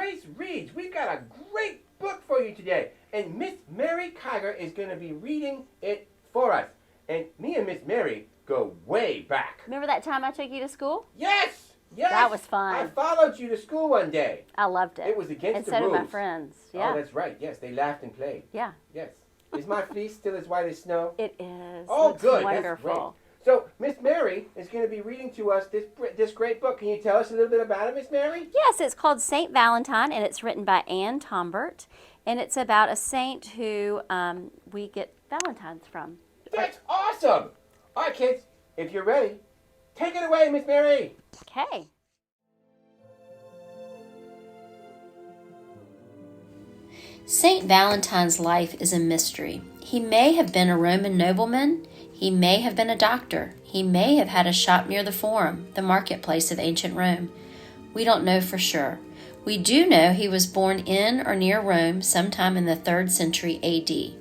Grace Reads. We've got a great book for you today. And Miss Mary Kiger is going to be reading it for us. And me and Miss Mary go way back. Remember that time I took you to school? Yes! Yes! That was fun. I followed you to school one day. I loved it. It was against the rules. rules. And so did my friends. Yeah. Oh, that's right. Yes, they laughed and played. Yeah. Yes. Is my fleece still as white as snow? It is. Oh, it's good. Wonderful. That's great. So, Miss Mary is going to be reading to us this great book. Can you tell us a little bit about it, Miss Mary? Yes, it's called Saint Valentine, and it's written by Anne Tombert, and it's about a saint who we get Valentines from. That's awesome! All right, kids, if you're ready, take it away, Miss Mary. Okay. Saint Valentine's life is a mystery. He may have been a Roman nobleman. He may have been a doctor. He may have had a shop near the Forum, the marketplace of ancient Rome. We don't know for sure. We do know he was born in or near Rome sometime in the 3rd century A.D.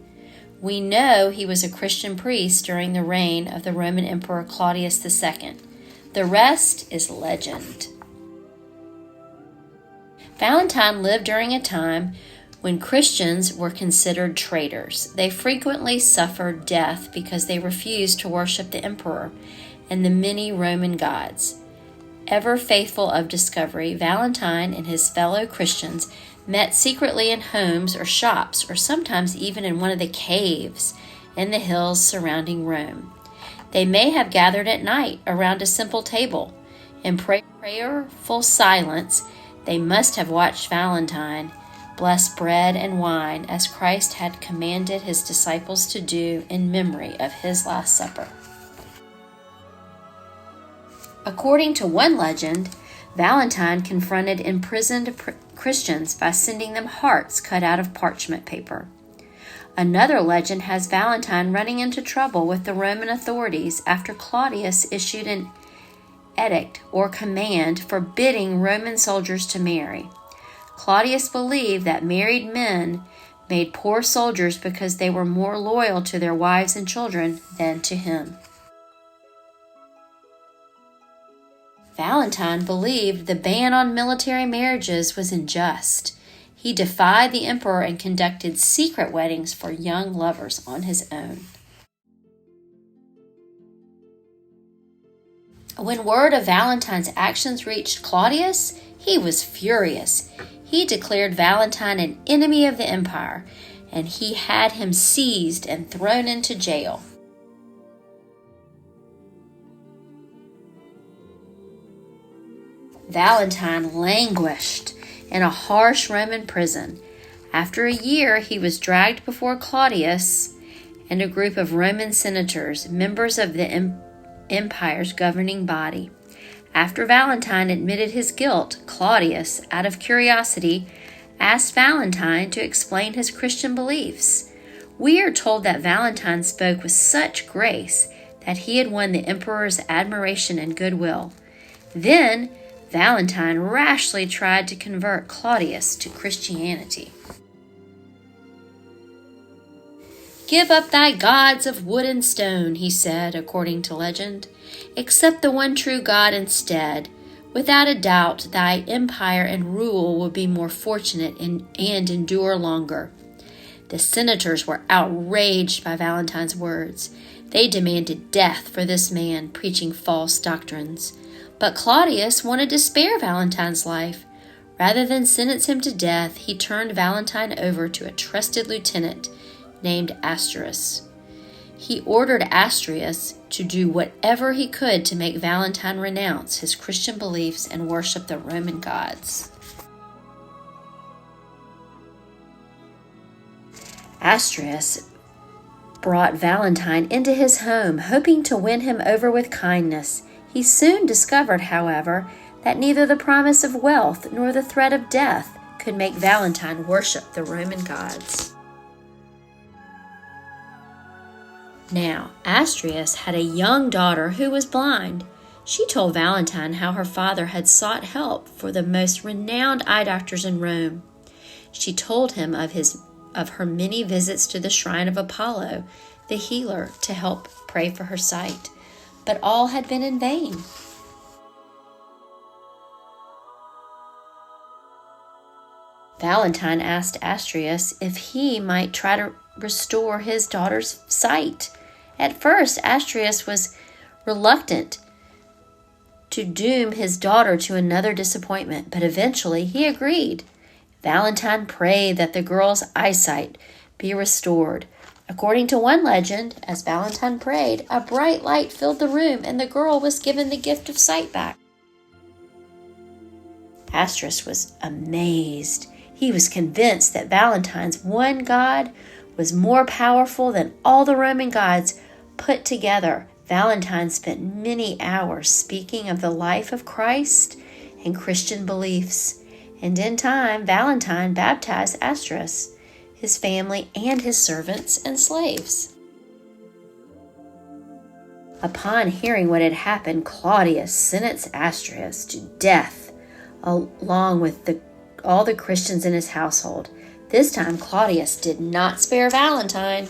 We know he was a Christian priest during the reign of the Roman Emperor Claudius II. The rest is legend. Valentine lived during a time when Christians were considered traitors. They frequently suffered death because they refused to worship the emperor and the many Roman gods. Ever faithful of discovery, Valentine and his fellow Christians met secretly in homes or shops, or sometimes even in one of the caves in the hills surrounding Rome. They may have gathered at night around a simple table. In prayerful silence, they must have watched Valentine bless bread and wine as Christ had commanded his disciples to do in memory of his Last Supper. According to one legend, Valentine confronted imprisoned Christians by sending them hearts cut out of parchment paper. Another legend has Valentine running into trouble with the Roman authorities after Claudius issued an edict or command forbidding Roman soldiers to marry. Claudius believed that married men made poor soldiers because they were more loyal to their wives and children than to him. Valentine believed the ban on military marriages was unjust. He defied the emperor and conducted secret weddings for young lovers on his own. When word of Valentine's actions reached Claudius, he was furious. He declared Valentine an enemy of the empire, and he had him seized and thrown into jail. Valentine languished in a harsh Roman prison. After a year, he was dragged before Claudius and a group of Roman senators, members of the empire's governing body. After Valentine admitted his guilt, Claudius, out of curiosity, asked Valentine to explain his Christian beliefs. We are told that Valentine spoke with such grace that he had won the emperor's admiration and goodwill. Then, Valentine rashly tried to convert Claudius to Christianity. "Give up thy gods of wood and stone," he said, according to legend. "Accept the one true God instead. Without a doubt, thy empire and rule will be more fortunate and endure longer." The senators were outraged by Valentine's words. They demanded death for this man preaching false doctrines. But Claudius wanted to spare Valentine's life. Rather than sentence him to death, he turned Valentine over to a trusted lieutenant named Astrius. He ordered Astrius to do whatever he could to make Valentine renounce his Christian beliefs and worship the Roman gods. Astrius brought Valentine into his home, hoping to win him over with kindness. He soon discovered, however, that neither the promise of wealth nor the threat of death could make Valentine worship the Roman gods. Now, Astrius had a young daughter who was blind. She told Valentine how her father had sought help for the most renowned eye doctors in Rome. She told him of her many visits to the shrine of Apollo, the healer, to help pray for her sight. But all had been in vain. Valentine asked Astrius if he might try to restore his daughter's sight. At first, Astrius was reluctant to doom his daughter to another disappointment, but eventually he agreed. Valentine prayed that the girl's eyesight be restored. According to one legend, as Valentine prayed, a bright light filled the room and the girl was given the gift of sight back. Astrius was amazed. He was convinced that Valentine's one god was more powerful than all the Roman gods put together. Valentine spent many hours speaking of the life of Christ and Christian beliefs. And in time, Valentine baptized Astrius, his family, and his servants and slaves. Upon hearing what had happened, Claudius sentenced Astrius to death, along with all the Christians in his household. This time, Claudius did not spare Valentine.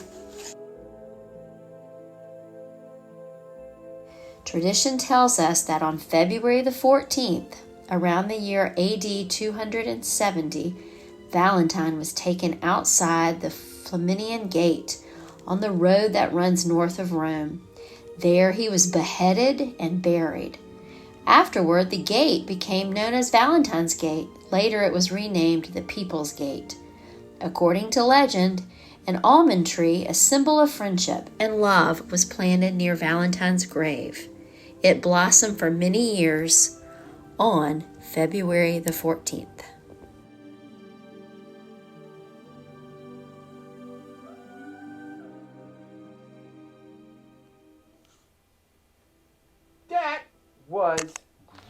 Tradition tells us that on February the 14th, around the year AD 270, Valentine was taken outside the Flaminian Gate on the road that runs north of Rome. There he was beheaded and buried. Afterward, the gate became known as Valentine's Gate. Later, it was renamed the People's Gate. According to legend, an almond tree, a symbol of friendship and love, was planted near Valentine's grave. It blossomed for many years on February the 14th. That was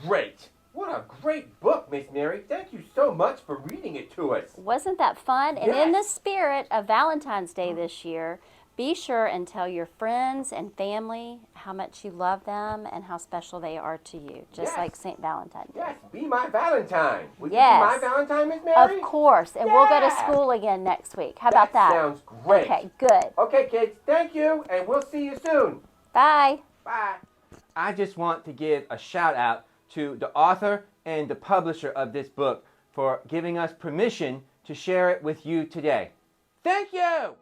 great. What a great book, Miss Mary. Thank you so much for reading it to us. Wasn't that fun? And in the Yes. spirit of Valentine's Day this year, be sure and tell your friends and family how much you love them and how special they are to you, just Yes. like St. Valentine did. Yes, be my Valentine. Would you Yes. be my Valentine, Miss Mary? Of course. And we'll go to Yeah. school again next week. How about that? Sounds great. Okay, good. Okay, kids, thank you, and we'll see you soon. Bye. Bye. I just want to give a shout out to the author and the publisher of this book for giving us permission to share it with you today. Thank you!